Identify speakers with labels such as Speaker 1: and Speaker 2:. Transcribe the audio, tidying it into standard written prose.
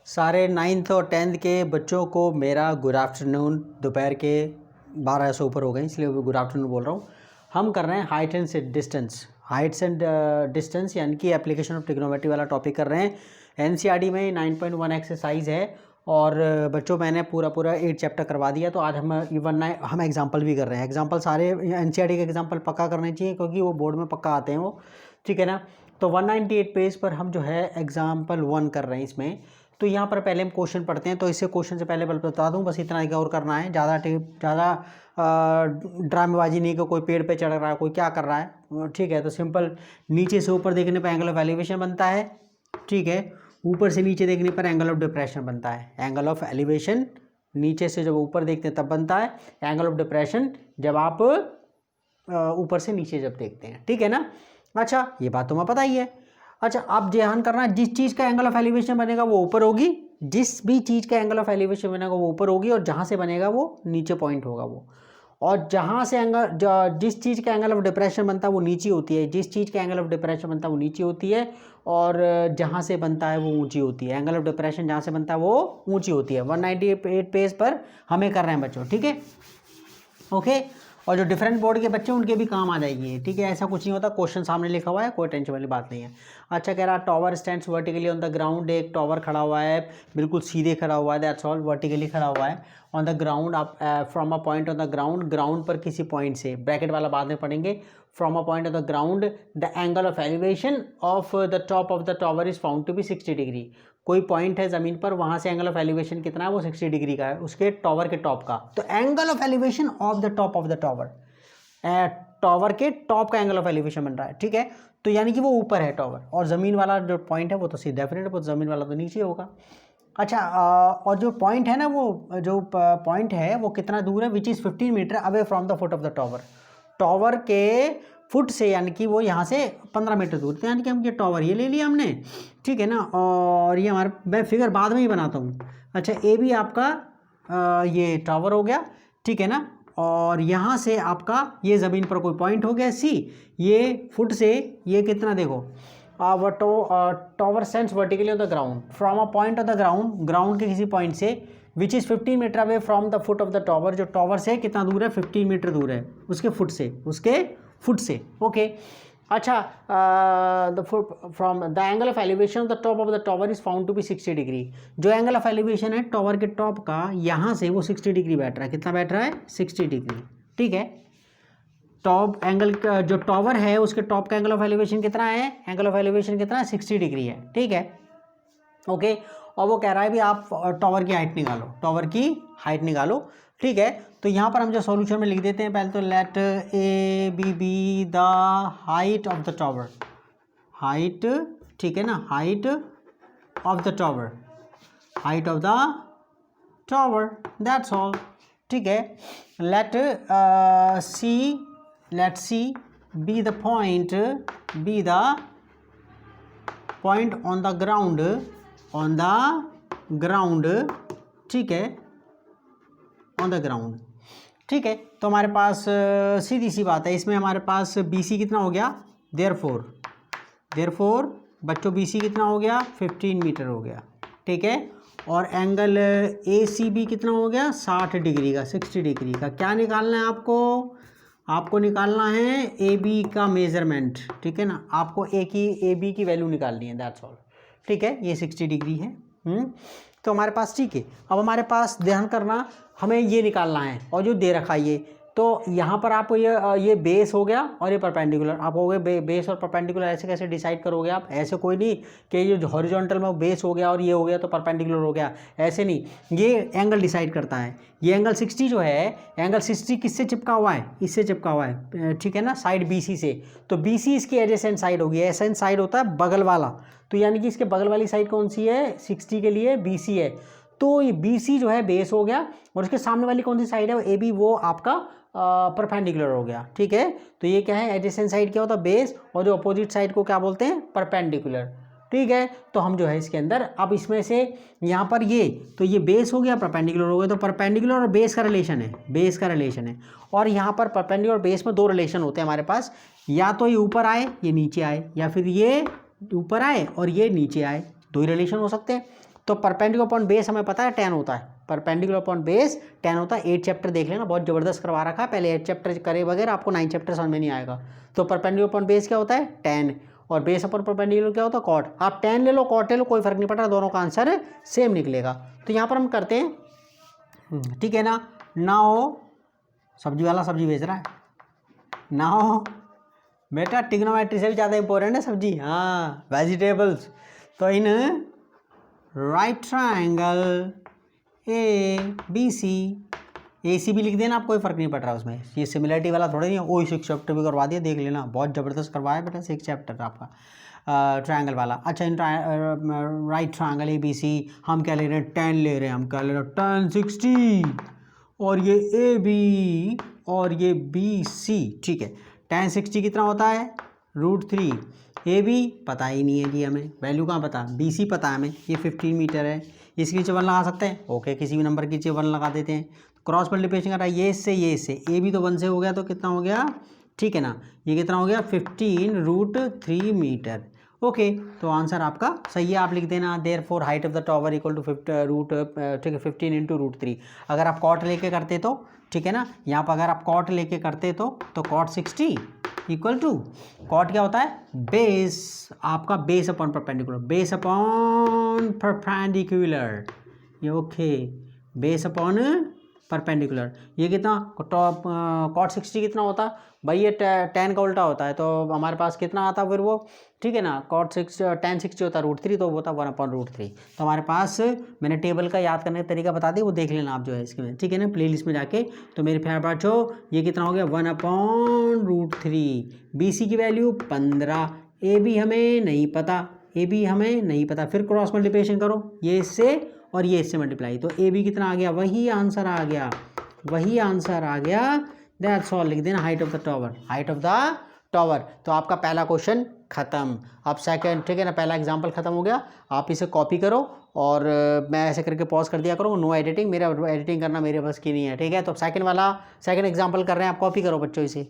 Speaker 1: सारे 9th और 10th के बच्चों को मेरा गुड आफ्टरनून। दोपहर के 12 से ऊपर हो गए इसलिए गुड आफ्टरनून बोल रहा हूँ। हम कर रहे हैं हाइट्स एंड डिस्टेंस यानी कि एप्लीकेशन ऑफ ट्रिग्नोमेट्री वाला टॉपिक कर रहे हैं। एनसीईआरटी में 9.1 एक्सरसाइज है और बच्चों मैंने पूरा 8 चैप्टर करवा दिया। तो आज हम एग्जाम्पल भी कर रहे हैं। एग्जाम्पल सारे एनसीईआरटी के एग्जाम्पल पक्का करने चाहिए क्योंकि वो बोर्ड में पक्का आते हैं वो, ठीक है ना। तो 198 पेज पर हम जो है एग्जाम्पल 1 कर रहे हैं इसमें। तो यहाँ पर पहले हम क्वेश्चन पढ़ते हैं। तो इससे क्वेश्चन से पहले बता दूँ, बस इतना और करना है, ज़्यादा ड्रामेबाजी नहीं कि कोई पेड़ पे चढ़ रहा है, कोई क्या कर रहा है, ठीक है। तो सिंपल नीचे से ऊपर देखने पर एंगल ऑफ एलिवेशन बनता है, ठीक है। ऊपर से नीचे देखने पर एंगल ऑफ डिप्रेशन बनता है। एंगल ऑफ एलिवेशन नीचे से जब ऊपर देखते हैं तब बनता है, एंगल ऑफ डिप्रेशन जब आप ऊपर से नीचे जब देखते हैं, ठीक है ना। अच्छा, ये बात तुम्हें पता ही है। अच्छा, अब ध्यान करना, जिस चीज़ का एंगल ऑफ एलिवेशन बनेगा वो ऊपर होगी, जिस भी चीज़ का एंगल ऑफ एलिवेशन बनेगा वो ऊपर होगी, और जहाँ से बनेगा वो नीचे पॉइंट होगा वो। और जहाँ से जिस चीज़ का एंगल ऑफ डिप्रेशन बनता है वो नीचे होती है, जिस चीज़ का एंगल ऑफ डिप्रेशन बनता है वो नीचे होती है, और जहाँ से बनता है वो ऊंची होती है। एंगल ऑफ डिप्रेशन जहाँ से बनता है वो ऊंची होती है। 198 पेज पर हमें कर रहे हैं बच्चों, ठीक है, ओके। और जो डिफरेंट बोर्ड के बच्चे उनके भी काम आ जाएगी, ठीक है। ऐसा कुछ नहीं होता, क्वेश्चन सामने लिखा हुआ है, कोई टेंशन वाली बात नहीं है। अच्छा, कह रहा tower stands vertically on the ground. एक टॉवर खड़ा हुआ है, बिल्कुल सीधे खड़ा हुआ है, दैट्स ऑल, वर्टिकली खड़ा हुआ है ऑन द ग्राउंड। आप from a point on the ground पर किसी पॉइंट से, ब्रैकेट वाला बाद में पढ़ेंगे। From a point on the ground the angle of elevation of the top of the tower is found to be 60 degree. कोई पॉइंट है ज़मीन पर, वहाँ से एंगल ऑफ एलिवेशन कितना है, वो 60 डिग्री का है, उसके टॉवर के टॉप का। तो angle of elevation of the top of the tower, tower के टॉप का एंगल ऑफ एलिवेशन बन रहा है, ठीक है। तो यानी कि वो ऊपर है टॉवर, और ज़मीन वाला जो पॉइंट है वो तो सीधा डेफिनेट, वो ज़मीन वाला तो नीचे होगा। अच्छा, और जो पॉइंट है ना, वो जो पॉइंट है वो कितना दूर है, which is 15 metre away from the foot of the tower. Tower के फुट से, यानी कि वो यहाँ से 15 मीटर दूर थे, यानी कि हम ये टॉवर ये ले लिया हमने, ठीक है ना। और ये हमारे, मैं फिगर बाद में ही बनाता हूँ। अच्छा, ए भी आपका ये टॉवर हो गया, ठीक है ना। और यहाँ से आपका ये ज़मीन पर कोई पॉइंट हो गया सी, ये फुट से ये कितना देखो, tower stands vertically on the ground from a point of the ground के किसी पॉइंट से, which is 15 metre away from the foot of the tower. जो टॉवर से कितना दूर है, 15 मीटर दूर है उसके फुट से, ओके। अच्छा, from the angle of elevation of the top of the tower is found to be 60 degree. जो एंगल ऑफ एलिवेशन है टॉवर के टॉप का, यहाँ से वो 60 डिग्री बैठ रहा है। कितना बैठ रहा है, 60 डिग्री, ठीक है। टॉप एंगल का जो टॉवर है उसके टॉप का एंगल ऑफ एलिवेशन कितना है, एंगल ऑफ एलिवेशन कितना है, 60 डिग्री है, ठीक है, ओके। और वो कह रहा है भी आप टॉवर की हाइट निकालो, ठीक है। तो यहाँ पर हम जो सॉल्यूशन में लिख देते हैं, पहले तो let A B the height of the tower, height, ठीक है ना, height of the tower, that's all, ठीक है। Let C be the point on the ground, ठीक है, ऑन द ग्राउंड, ठीक है। तो हमारे पास सीधी सी बात है, इसमें हमारे पास BC कितना हो गया, देयरफॉर बच्चों BC कितना हो गया, 15 मीटर हो गया, ठीक है। और एंगल ACB कितना हो गया, 60 डिग्री का, 60 डिग्री का। क्या निकालना है आपको निकालना है AB का मेजरमेंट, ठीक है ना। आपको AB की वैल्यू निकालनी है, दैट्स ऑल, ठीक है। ये 60 डिग्री है, तो हमारे पास, ठीक है। अब हमारे पास ध्यान करना, हमें ये निकालना है, और जो दे रखा है ये, तो यहाँ पर आपको ये बेस हो गया और ये परपेंडिकुलर। आप हो गए बेस और परपेंडिकुलर, ऐसे कैसे डिसाइड करोगे आप, ऐसे कोई नहीं कि ये जो हॉरिजॉन्टल में बेस हो गया और ये हो गया तो परपेंडिकुलर हो गया, ऐसे नहीं। ये एंगल डिसाइड करता है। ये एंगल 60 जो है, एंगल 60 किससे चिपका हुआ है, इससे चिपका हुआ है, ठीक है ना, साइड BC से। तो BC इसकी एडजेसेंट साइड होगी, एडजेसेंट साइड होता है बगल वाला, तो यानी कि इसके बगल वाली साइड कौन सी है, 60 के लिए BC है। तो ये BC जो है बेस हो गया, और उसके सामने वाली कौन सी साइड है, वो AB, वो आपका परपेंडिकुलर हो गया, ठीक है। तो ये क्या है, एडजेसेंट साइड क्या होता है, बेस, और जो अपोजिट साइड को क्या बोलते हैं, परपेंडिकुलर, ठीक है। तो हम जो है इसके अंदर, अब इसमें से यहाँ पर ये, तो ये बेस हो गया, परपेंडिकुलर हो गया, तो परपेंडिकुलर और बेस का रिलेशन है, और यहाँ पर परपेंडिकुलर और बेस में दो रिलेशन होते हैं हमारे पास, या तो ये ऊपर आए ये नीचे आए, या फिर ये ऊपर आए और ये नीचे आए, दो ही रिलेशन हो सकते हैं। तो परपेंडिकुलर अपॉन बेस हमें पता है 10 होता है, परपेंडिकुलर अपॉन बेस 10 होता है। 8 चैप्टर देख लेना, बहुत ज़बरदस्त करवा रखा है, पहले 8 चैप्टर करे बगैर आपको 9 चैप्टर समझ में नहीं आएगा। तो परपेंडिकुलर अपॉन बेस क्या होता है 10, और बेस अपॉन परपेंडिकुलर क्या होता है कॉट। आप 10 ले लो कॉट ले लो, कोई फर्क नहीं पड़ रहा, दोनों का आंसर सेम निकलेगा। तो यहाँ पर हम करते हैं, ठीक है ना। नाउ सब्जी वाला सब्जी बेच रहा है, नाउ बेटा ट्रिग्नोमेट्री से भी ज़्यादा इंपॉर्टेंट है सब्जी, हाँ वेजिटेबल्स। तो in right triangle A B C, A C भी लिख देना आप, कोई फर्क नहीं पड़ रहा उसमें, ये सिमिलरिटी वाला थोड़ा नहीं है। ओ 6 चैप्टर भी करवा दिया, देख लेना, बहुत ज़बरदस्त करवाया बेटा 6 चैप्टर आपका ट्रायंगल वाला। अच्छा in right triangle A B C हम क्या ले रहे हैं 10 ले रहे हैं, हम क्या ले रहे हैं 10 60, और ये ए बी और ये बी सी, ठीक है। 10 60 कितना होता है √3, ए बी पता ही नहीं है जी हमें, वैल्यू कहाँ पता, बी सी पता है हमें, ये 15 मीटर है, इसके नीचे 1 लगा सकते हैं, ओके किसी भी नंबर के नीचे 1 लगा देते हैं। क्रॉस मल्टीप्लिकेशन कर रहा है ये इससे, ए भी तो 1 से हो गया, तो कितना हो गया, ठीक है ना, ये कितना हो गया 15 √3 मीटर, ओके। तो आंसर आपका सही है, आप लिख देना therefore height of the tower equal to ठीक है 15 × √3। अगर आप कॉट लेके करते तो, ठीक है ना, यहाँ पर अगर आप कॉट लेके करते तो कॉट 60 इक्वल टू, कॉट क्या होता है बेस, आपका base upon perpendicular, base upon perpendicular, ये ओके, बेस अपॉन परपेंडिकुलर। ये कितना कॉट 60 कितना होता भाई, ये 10 का उल्टा होता है, तो हमारे पास कितना आता फिर वो, ठीक है ना, कॉट 10 60 होता है √3, तो वो होता है 1/√3। तो हमारे पास मैंने टेबल का याद करने का तरीका बता दिया, वो देख लेना आप जो है इसके में, ठीक है ना, प्लेलिस्ट में जाके। तो मेरे प्यारे बच्चों ये कितना हो गया 1/√3, बी सी की वैल्यू 15, ए बी हमें नहीं पता, ए बी हमें नहीं पता, फिर क्रॉस मल्टीप्लिकेशन करो, ये इससे और ये इससे मल्टीप्लाई, तो ए बी कितना आ गया, वही आंसर आ गया, वही आंसर आ गया, दैट्स ऑल। लिख देना height of the tower, height of the tower. तो आपका पहला क्वेश्चन खत्म। अब सेकंड, ठीक है ना, पहला एग्जांपल खत्म हो गया, आप इसे कॉपी करो और मैं ऐसे करके पॉज कर दिया करो, नो एडिटिंग, मेरा एडिटिंग करना मेरे बस की नहीं है, ठीक है। तो सेकंड एग्जांपल कर रहे हैं आप, कॉपी करो बच्चों इसे।